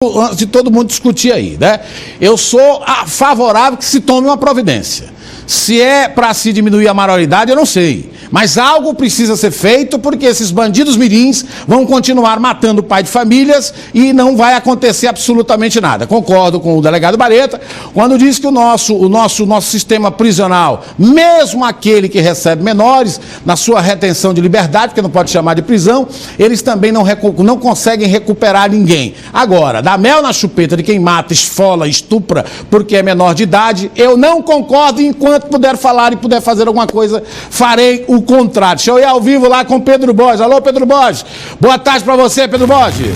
antes de todo mundo discutir aí, né? Eu sou favorável que se tome uma providência. Se é para se diminuir a maioridade, eu não sei. Mas algo precisa ser feito, porque esses bandidos mirins vão continuar matando pai de famílias e não vai acontecer absolutamente nada. Concordo com o delegado Bareta, quando diz que o nosso sistema prisional, mesmo aquele que recebe menores, na sua retenção de liberdade, que não pode chamar de prisão, eles também não conseguem recuperar ninguém. Agora, dar mel na chupeta de quem mata, esfola, estupra, porque é menor de idade, eu não concordo. Enquanto puder falar e puder fazer alguma coisa, farei o contrário. Deixa eu ir ao vivo lá com Pedro Borges. Alô, Pedro Borges. Boa tarde para você, Pedro Borges.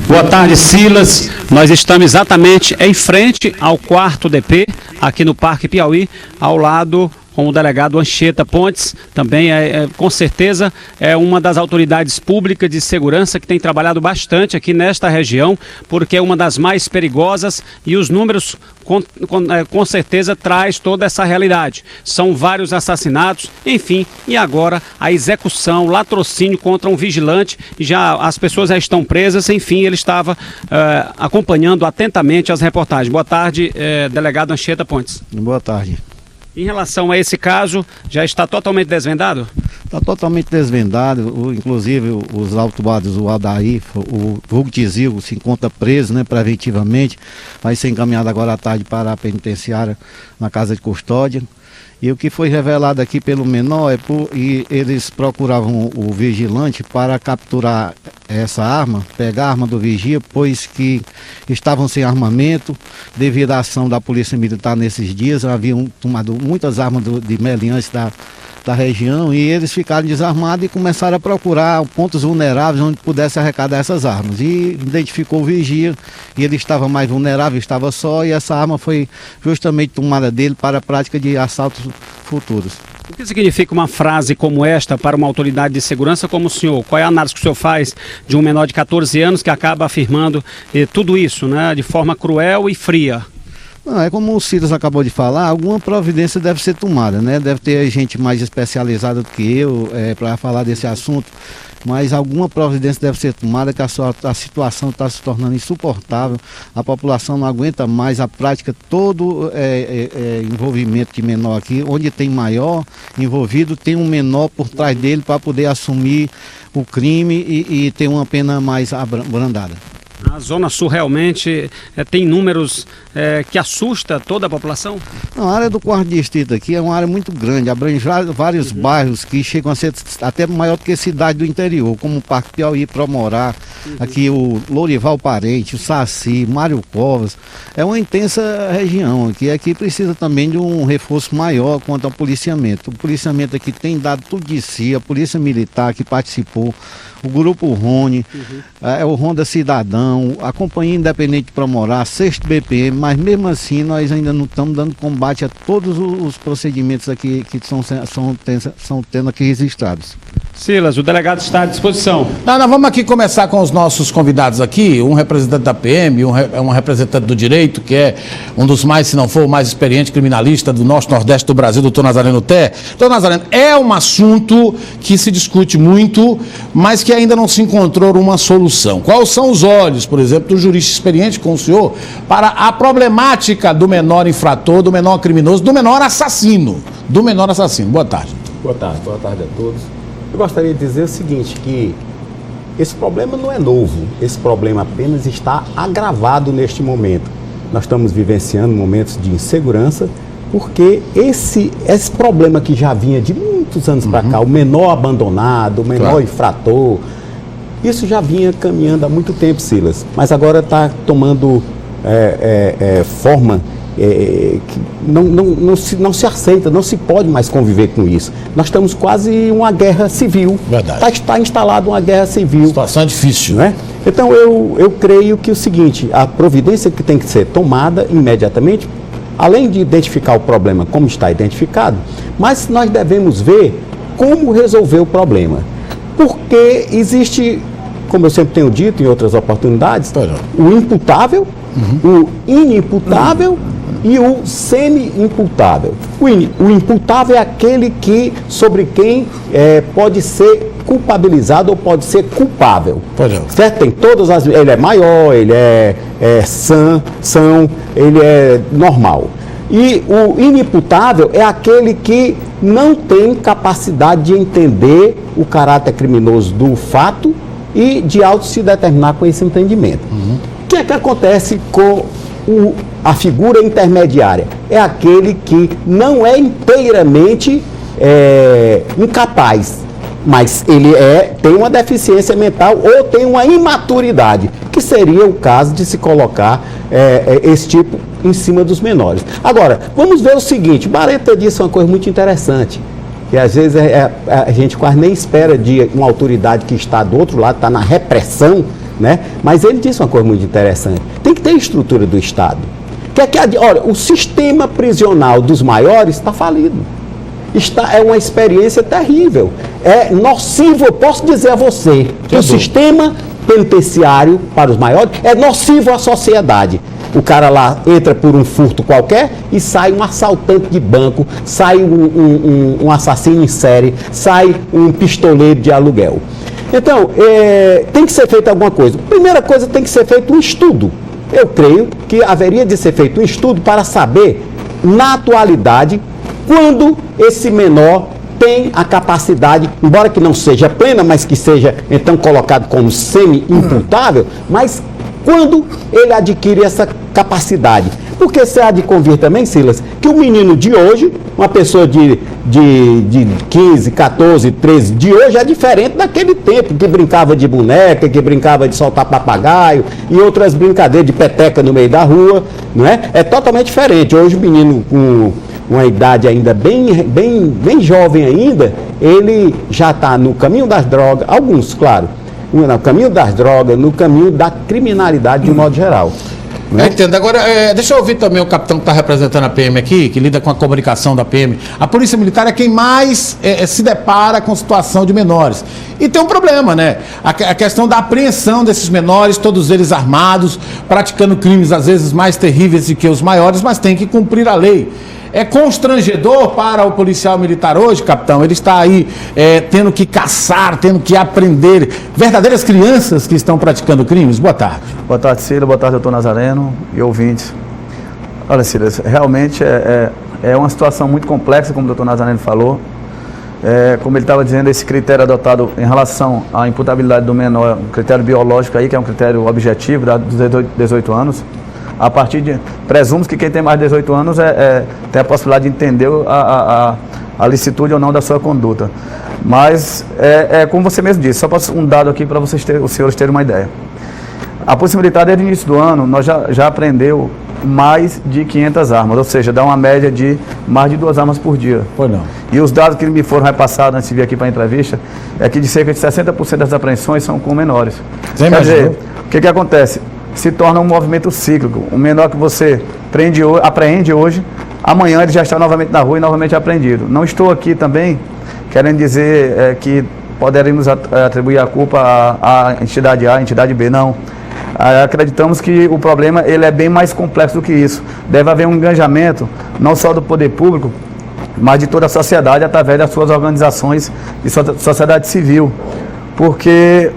Boa tarde, Silas. Nós estamos exatamente em frente ao 4º DP, aqui no Parque Piauí, ao lado com o delegado Anchieta Pontes. Também com certeza é uma das autoridades públicas de segurança que tem trabalhado bastante aqui nesta região, porque é uma das mais perigosas e os números com certeza traz toda essa realidade. São vários assassinatos, enfim, e agora a execução, latrocínio contra um vigilante, as pessoas já estão presas, enfim, ele estava acompanhando atentamente as reportagens. Boa tarde, delegado Anchieta Pontes. Boa tarde. Em relação a esse caso, já está totalmente desvendado? Está totalmente desvendado, inclusive os autuados, o Aldair, o Hugo Tizil, se encontra preso, né, preventivamente, vai ser encaminhado agora à tarde para a penitenciária na casa de custódia. E o que foi revelado aqui pelo menor e eles procuravam o vigilante para capturar essa arma, pegar a arma do vigia, pois que estavam sem armamento, devido à ação da Polícia Militar nesses dias, haviam tomado muitas armas de meliantes da região, e eles ficaram desarmados e começaram a procurar pontos vulneráveis onde pudesse arrecadar essas armas. E identificou o vigia, e ele estava mais vulnerável, estava só, e essa arma foi justamente tomada dele para a prática de assaltos futuros. O que significa uma frase como esta para uma autoridade de segurança como o senhor? Qual é a análise que o senhor faz de um menor de 14 anos que acaba afirmando tudo isso, né, de forma cruel e fria? Não, é como o Silas acabou de falar, alguma providência deve ser tomada, né? Deve ter gente mais especializada do que eu para falar desse assunto, mas alguma providência deve ser tomada, que a situação está se tornando insuportável, a população não aguenta mais a prática, todo envolvimento de menor aqui, onde tem maior envolvido, tem um menor por trás dele para poder assumir o crime e ter uma pena mais abrandada. A Zona Sul realmente tem números que assusta toda a população? Não, a área do 4º Distrito aqui é uma área muito grande, abrange vários bairros que chegam a ser até maior do que cidade do interior, como o Parque Piauí, Promorá, aqui o Lourival Parente, o Saci, Mário Covas. É uma intensa região aqui precisa também de um reforço maior quanto ao policiamento. O policiamento aqui tem dado tudo de si, a Polícia Militar que participou, o Grupo Rony, o Ronda Cidadão, a Companhia Independente de Promorá, 6º BPM, mas mesmo assim nós ainda não estamos dando combate a todos os procedimentos aqui que são tendo aqui registrados. Silas, o delegado está à disposição. Nós vamos aqui começar com os nossos convidados aqui, um representante da PM, um representante do direito, que é um dos mais, se não for o mais experiente criminalista do nosso Nordeste do Brasil, doutor Nazareno Té. Doutor Nazareno, é um assunto que se discute muito, mas que ainda não se encontrou uma solução. Quais são os olhos, por exemplo, do jurista experiente com o senhor, para a problemática do menor infrator, do menor criminoso, do menor assassino? Boa tarde. Boa tarde a todos. Eu gostaria de dizer o seguinte, que esse problema não é novo, esse problema apenas está agravado neste momento. Nós estamos vivenciando momentos de insegurança, porque esse problema que já vinha de muitos anos para cá, o menor abandonado, o menor infrator, isso já vinha caminhando há muito tempo, Silas, mas agora está tomando forma que não se aceita, não se pode mais conviver com isso. Nós estamos quase uma guerra civil. Verdade. Está instalada uma guerra civil. Situação difícil, né? Então eu creio que é o seguinte, a providência que tem que ser tomada imediatamente, além de identificar o problema como está identificado, mas nós devemos ver como resolver o problema. Porque existe, como eu sempre tenho dito em outras oportunidades, o imputável, o inimputável e o semi-imputável. O imputável é aquele sobre quem pode ser culpabilizado ou pode ser culpável. Certo? Tem todas as... Ele é maior, ele é são, ele é normal. E o inimputável é aquele que não tem capacidade de entender o caráter criminoso do fato e de auto se determinar com esse entendimento. O que é que acontece com a figura intermediária? É aquele que não é inteiramente incapaz, mas ele tem uma deficiência mental ou tem uma imaturidade, que seria o caso de se colocar esse tipo em cima dos menores. Agora, vamos ver o seguinte, Bareta disse uma coisa muito interessante, que às vezes a gente quase nem espera de uma autoridade que está do outro lado, está na repressão, né? Mas ele disse uma coisa muito interessante, tem que ter estrutura do Estado. Olha, o sistema prisional dos maiores está falido. É uma experiência terrível. É nocivo, eu posso dizer a você, que o sistema penitenciário para os maiores é nocivo à sociedade. O cara lá entra por um furto qualquer e sai um assaltante de banco, sai um assassino em série, sai um pistoleiro de aluguel. Então, tem que ser feita alguma coisa. Primeira coisa, tem que ser feito um estudo. Eu creio que haveria de ser feito um estudo para saber, na atualidade, quando esse menor tem a capacidade, embora que não seja plena, mas que seja então colocado como semi-imputável, mas quando ele adquire essa capacidade. Porque você há de convir também, Silas, que o menino de hoje, uma pessoa de 15, 14, 13 de hoje é diferente daquele tempo que brincava de boneca, que brincava de soltar papagaio e outras brincadeiras de peteca no meio da rua, não é? É totalmente diferente. Hoje o menino com uma idade ainda bem jovem ainda, ele já está no caminho das drogas, alguns, claro, no caminho das drogas, no caminho da criminalidade de um modo geral. Eu entendo. Agora, deixa eu ouvir também o capitão que está representando a PM aqui, que lida com a comunicação da PM. A Polícia Militar é quem mais se depara com situação de menores. E tem um problema, né? A questão da apreensão desses menores, todos eles armados, praticando crimes às vezes mais terríveis do que os maiores, mas tem que cumprir a lei. É constrangedor para o policial militar hoje, capitão, ele está aí tendo que caçar, tendo que aprender verdadeiras crianças que estão praticando crimes. Boa tarde. Boa tarde, Cílio. Boa tarde, doutor Nazareno e ouvintes. Olha, Cílio, realmente é uma situação muito complexa, como o doutor Nazareno falou. Como ele estava dizendo, esse critério adotado em relação à imputabilidade do menor, um critério biológico aí, que é um critério objetivo, dos 18 anos. A partir de... Presumos que quem tem mais de 18 anos tem a possibilidade de entender a licitude ou não da sua conduta. Mas, como você mesmo disse, só um dado aqui para os senhores terem uma ideia. A Polícia Militar, desde o início do ano, nós já apreendeu mais de 500 armas, ou seja, dá uma média de mais de 2 armas por dia. Pois não. E os dados que me foram repassados antes de vir aqui para a entrevista é que de cerca de 60% das apreensões são com menores. Quer dizer, o que acontece? Se torna um movimento cíclico. O menor que você apreende hoje, amanhã ele já está novamente na rua e novamente apreendido. Não estou aqui também querendo dizer que poderíamos atribuir a culpa à entidade A, à entidade B, não. Acreditamos que o problema ele é bem mais complexo do que isso. Deve haver um engajamento, não só do poder público, mas de toda a sociedade através das suas organizações de sociedade civil. Porque,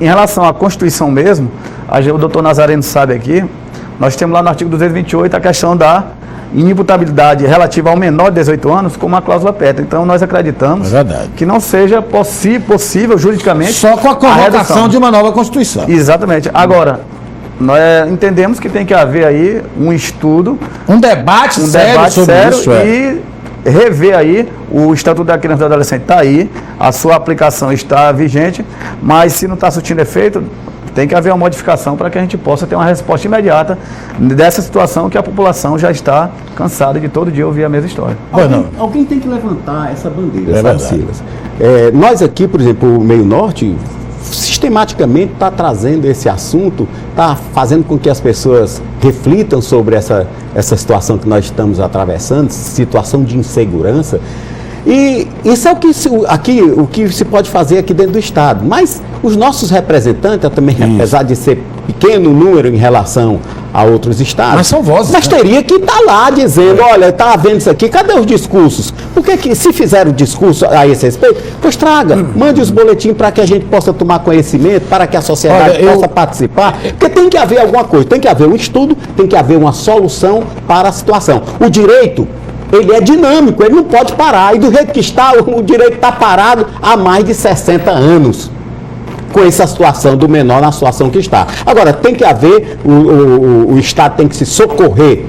em relação à Constituição mesmo, o doutor Nazareno sabe aqui, nós temos lá no artigo 228 a questão da inimputabilidade relativa ao menor de 18 anos como uma cláusula pétrea. Então nós acreditamos que não seja possível juridicamente só com a convocação de uma nova Constituição. Exatamente. Agora, nós entendemos que tem que haver aí um estudo, um debate sério sobre isso, e rever aí o Estatuto da Criança e do Adolescente está aí, a sua aplicação está vigente, mas se não está surtindo efeito, tem que haver uma modificação para que a gente possa ter uma resposta imediata dessa situação que a população já está cansada de todo dia ouvir a mesma história. Alguém tem que levantar essa bandeira, sabe, Silas? Nós aqui, por exemplo, o Meio Norte, sistematicamente está trazendo esse assunto, está fazendo com que as pessoas reflitam sobre essa situação que nós estamos atravessando, situação de insegurança. E isso é o que se pode fazer aqui dentro do Estado. Mas os nossos representantes também, apesar de ser pequeno número em relação a outros estados. Mas são vozes. Mas teria que estar lá dizendo, olha, está havendo isso aqui, cadê os discursos? Porque se fizeram discurso a esse respeito, pois traga, mande os boletins para que a gente possa tomar conhecimento, para que a sociedade possa participar, porque tem que haver alguma coisa, tem que haver um estudo, tem que haver uma solução para a situação. O direito, ele é dinâmico, ele não pode parar, e do jeito que está, o direito está parado há mais de 60 anos. Com essa situação do menor na situação que está. Agora, tem que haver, o Estado tem que se socorrer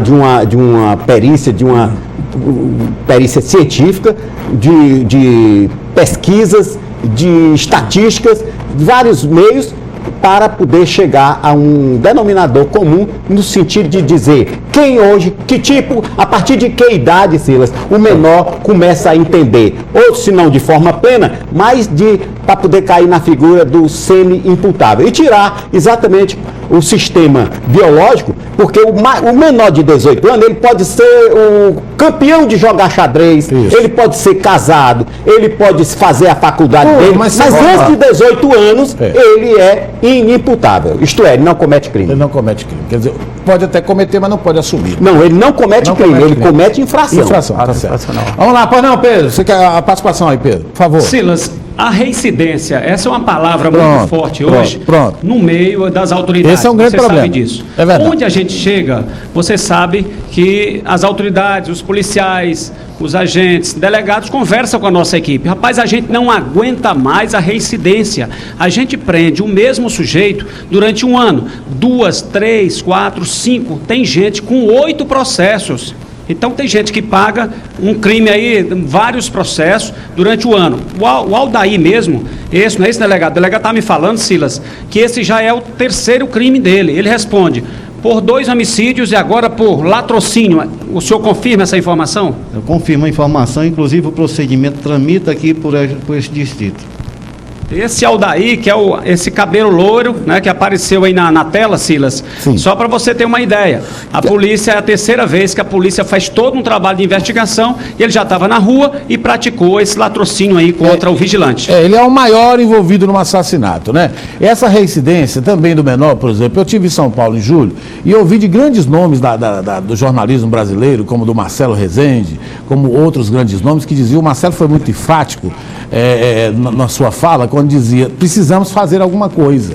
de uma perícia científica, de pesquisas, de estatísticas, vários meios para poder chegar a um denominador comum no sentido de dizer quem hoje, que tipo, a partir de que idade, Silas, o menor começa a entender, ou se não de forma plena, mas para poder cair na figura do semi-imputável e tirar exatamente o sistema biológico, porque o menor de 18 anos, ele pode ser o campeão de jogar xadrez, ele pode ser casado, ele pode fazer a faculdade dele, mas antes de 18 anos, ele é inimputável, isto é, ele não comete crime. Ele não comete crime, quer dizer, pode até cometer, mas não pode assumir. Não, ele não comete crime, ele comete infração. Tá certo. Vamos lá, pois não, Pedro, você quer a participação aí, Pedro, por favor. Silas, a reincidência, essa é uma palavra muito forte hoje, no meio das autoridades. Esse é um grande problema. Sabe disso. É verdade. Onde a gente chega, você sabe que as autoridades, os policiais, os agentes, delegados conversam com a nossa equipe. Rapaz, a gente não aguenta mais a reincidência. A gente prende o mesmo sujeito durante um ano. 2, 3, 4, 5. Tem gente com 8 processos. Então tem gente que paga um crime aí, vários processos durante o ano. O Aldair mesmo, não é esse delegado? O delegado está me falando, Silas, que esse já é o 3º crime dele. Ele responde por 2 homicídios e agora por latrocínio. O senhor confirma essa informação? Eu confirmo a informação, inclusive o procedimento tramita aqui por esse distrito. Esse Aldair, que é esse cabelo loiro, né, que apareceu aí na tela, Silas. Sim. Só para você ter uma ideia, a polícia, é a 3ª vez que a polícia faz todo um trabalho de investigação e ele já estava na rua e praticou esse latrocínio aí contra o vigilante. Ele é o maior envolvido no assassinato, né? Essa reincidência também do menor, por exemplo, eu estive em São Paulo em julho e ouvi de grandes nomes do jornalismo brasileiro, como do Marcelo Rezende, como outros grandes nomes que diziam, o Marcelo foi muito enfático na sua fala, quando dizia, precisamos fazer alguma coisa.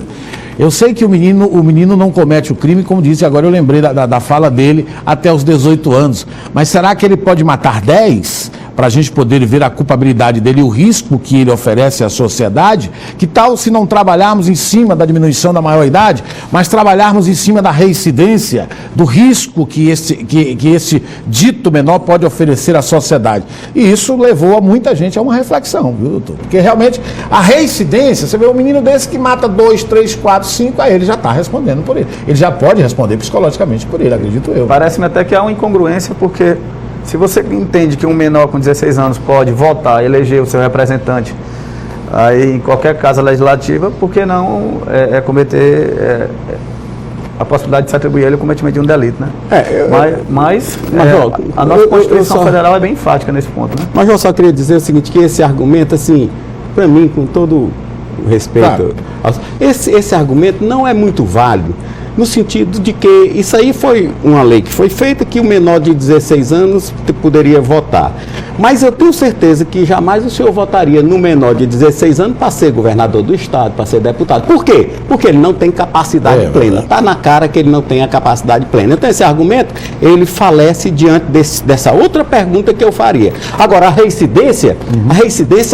Eu sei que o menino não comete o crime, como disse, agora eu lembrei da fala dele, até os 18 anos. Mas será que ele pode matar 10? Para a gente poder ver a culpabilidade dele e o risco que ele oferece à sociedade? Que tal se não trabalharmos em cima da diminuição da maioridade, mas trabalharmos em cima da reincidência, do risco que esse dito menor pode oferecer à sociedade? E isso levou muita gente a uma reflexão, viu, doutor? Porque realmente a reincidência, você vê um menino desse que mata 2, 3, 4, 5, aí ele já está respondendo por ele. Ele já pode responder psicologicamente por ele, acredito eu. Parece-me até que há uma incongruência, porque se você entende que um menor com 16 anos pode votar, eleger o seu representante aí em qualquer casa legislativa, por que não cometer a possibilidade de se atribuir a ele o cometimento de um delito, né? Mas a nossa Constituição Federal é bem enfática nesse ponto, né? Mas eu só queria dizer o seguinte, que esse argumento, assim, para mim, com todo o respeito, esse argumento não é muito válido, no sentido de que isso aí foi uma lei que foi feita, que o menor de 16 anos poderia votar. Mas eu tenho certeza que jamais o senhor votaria no menor de 16 anos para ser governador do estado, para ser deputado. Por quê? Porque ele não tem capacidade plena. Está na cara que ele não tem a capacidade plena. Então esse argumento, ele falece diante dessa outra pergunta que eu faria. Agora, a reincidência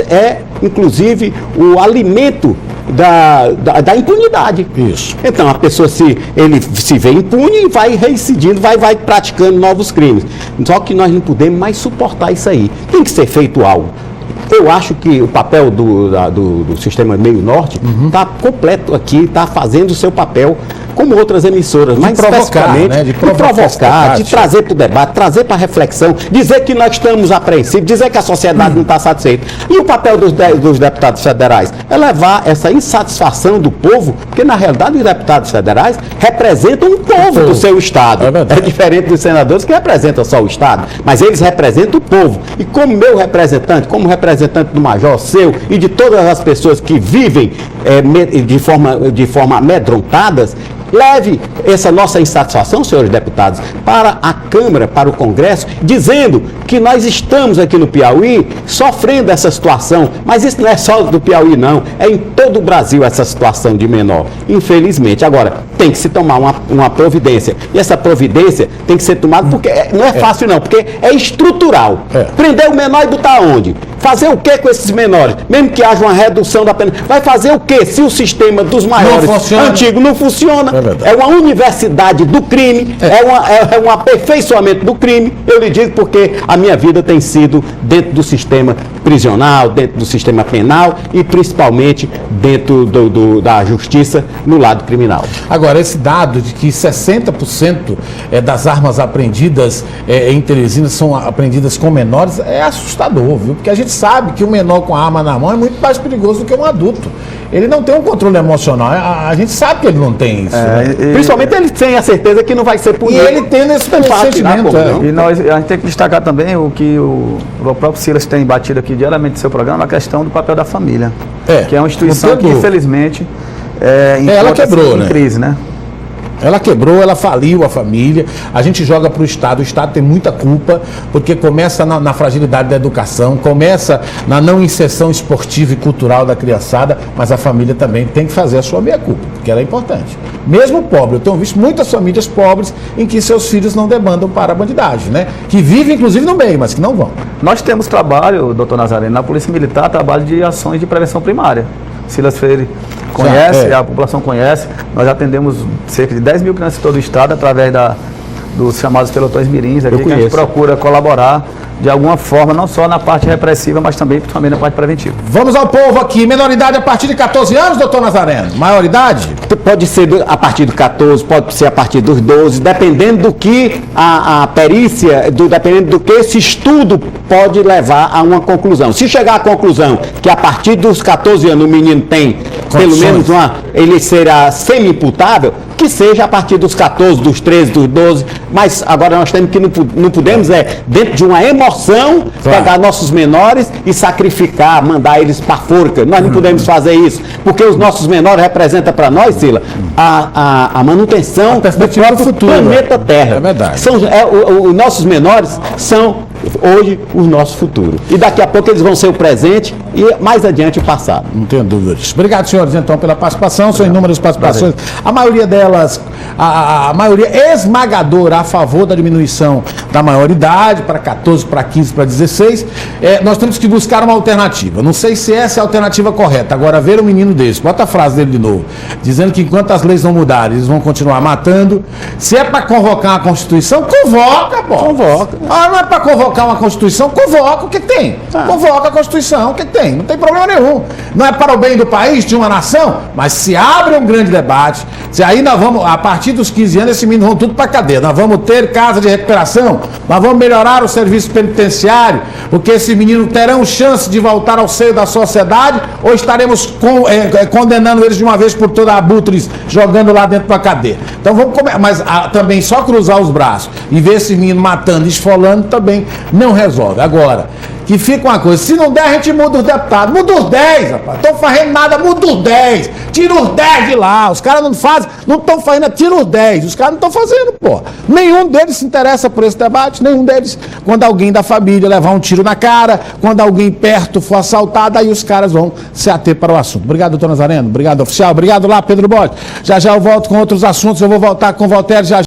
é, inclusive, o alimento da impunidade. Isso. Então a pessoa, ele se vê impune e vai reincidindo, vai praticando novos crimes. Só que nós não podemos mais suportar isso aí. Tem que ser feito algo. Eu acho que o papel do Sistema Meio Norte está completo aqui, está fazendo o seu papel, como outras emissoras, mas especificamente né? de provocar, de trazer para o debate, trazer para a reflexão, dizer que nós estamos apreensivos, dizer que a sociedade não está satisfeita. E o papel dos deputados federais é levar essa insatisfação do povo, porque na realidade os deputados federais representam o povo do seu estado. É diferente dos senadores que representam só o estado, mas eles representam o povo. E como meu representante, como representante do Major, seu e de todas as pessoas que vivem de forma amedrontadas, leve essa nossa insatisfação, senhores deputados, para a Câmara, para o Congresso, dizendo que nós estamos aqui no Piauí sofrendo essa situação, mas isso não é só do Piauí não, é em todo o Brasil essa situação de menor, infelizmente. Agora, tem que se tomar uma providência, e essa providência tem que ser tomada porque não é fácil não, porque é estrutural. Prender o menor e botar onde? Fazer o que com esses menores? Mesmo que haja uma redução da pena, vai fazer o que se o sistema dos maiores antigos não funciona? É uma universidade do crime, é um aperfeiçoamento do crime. Eu lhe digo porque a minha vida tem sido dentro do sistema prisional, dentro do sistema penal e principalmente dentro da justiça no lado criminal. Agora, esse dado de que 60% das armas apreendidas em Teresina são apreendidas com menores é assustador, viu? Porque a gente sabe que o menor com a arma na mão é muito mais perigoso do que um adulto. Ele não tem um controle emocional, a gente sabe que ele não tem isso. Principalmente ele tem a certeza que não vai ser punido. E ele tem esse sentimento. E a gente tem que destacar também o que o próprio Silas tem batido aqui diariamente no seu programa, a questão do papel da família. Que é uma instituição que, infelizmente, ela quebrou, em crise, né? Ela quebrou, ela faliu a família, a gente joga para o Estado tem muita culpa, porque começa na fragilidade da educação, começa na não inserção esportiva e cultural da criançada, mas a família também tem que fazer a sua meia-culpa, porque ela é importante. Mesmo pobre, eu tenho visto muitas famílias pobres em que seus filhos não debandam para a bandidagem, né? Que vivem inclusive no meio, mas que não vão. Nós temos trabalho, doutor Nazareno, na Polícia Militar, trabalho de ações de prevenção primária. Silas Freire conhece, a população conhece. Nós atendemos cerca de 10 mil crianças em todo o estado através dos chamados pelotões mirins aqui, que a gente procura colaborar de alguma forma, não só na parte repressiva, mas também na parte preventiva. Vamos ao povo aqui. Menoridade a partir de 14 anos, doutor Nazareno? Maioridade? Pode ser a partir de 14, pode ser a partir dos 12, dependendo do que a perícia, dependendo do que esse estudo pode levar a uma conclusão. Se chegar à conclusão que a partir dos 14 anos o menino tem pelo menos ele será semi-imputável, que seja a partir dos 14, dos 13, dos 12, mas agora nós temos que não podemos dentro de uma emoção, pegar nossos menores e sacrificar, mandar eles para a forca. Nós não podemos fazer isso, porque os nossos menores representam para nós, Sila, a manutenção do próprio futuro, planeta Terra. É verdade. Os nossos menores são hoje o nosso futuro. E daqui a pouco eles vão ser o presente e mais adiante o passado. Não tenho dúvida disso. Obrigado, senhores, então, pela participação. São inúmeras participações. A maioria delas, a maioria esmagadora a favor da diminuição da maioridade para 14, para 15, para 16. Nós temos que buscar uma alternativa. Não sei se essa é a alternativa correta. Agora, ver um menino desse, bota a frase dele de novo, dizendo que enquanto as leis não mudarem, eles vão continuar matando. Se é para convocar a Constituição, convoca, pô. Convoca. Não é para convocar uma Constituição, convoca. O que tem? Convoca a Constituição. O que tem? Não tem problema nenhum. Não é para o bem do país, de uma nação, mas se abre um grande debate. Se aí nós vamos, a partir dos 15 anos, esse menino vão tudo para a cadeia. Nós vamos ter casa de recuperação, nós vamos melhorar o serviço penitenciário, porque esse menino terão chance de voltar ao seio da sociedade, ou estaremos condenando eles de uma vez por todas, abutres, jogando lá dentro da cadeia. Então vamos começar, mas também só cruzar os braços e ver esse menino matando, esfolando, também não resolve. Agora, que fica uma coisa, se não der, a gente muda os deputados. Muda os 10, rapaz. Estão fazendo nada, muda os 10. Tira os 10 de lá. Os caras não fazem, não estão fazendo, tira os 10. Os caras não estão fazendo, pô. Nenhum deles se interessa por esse debate, nenhum deles. Quando alguém da família levar um tiro na cara, quando alguém perto for assaltado, aí os caras vão se ater para o assunto. Obrigado, doutor Nazareno. Obrigado, oficial. Obrigado lá, Pedro Bote. Já eu volto com outros assuntos. Eu vou voltar com o Voltaire já.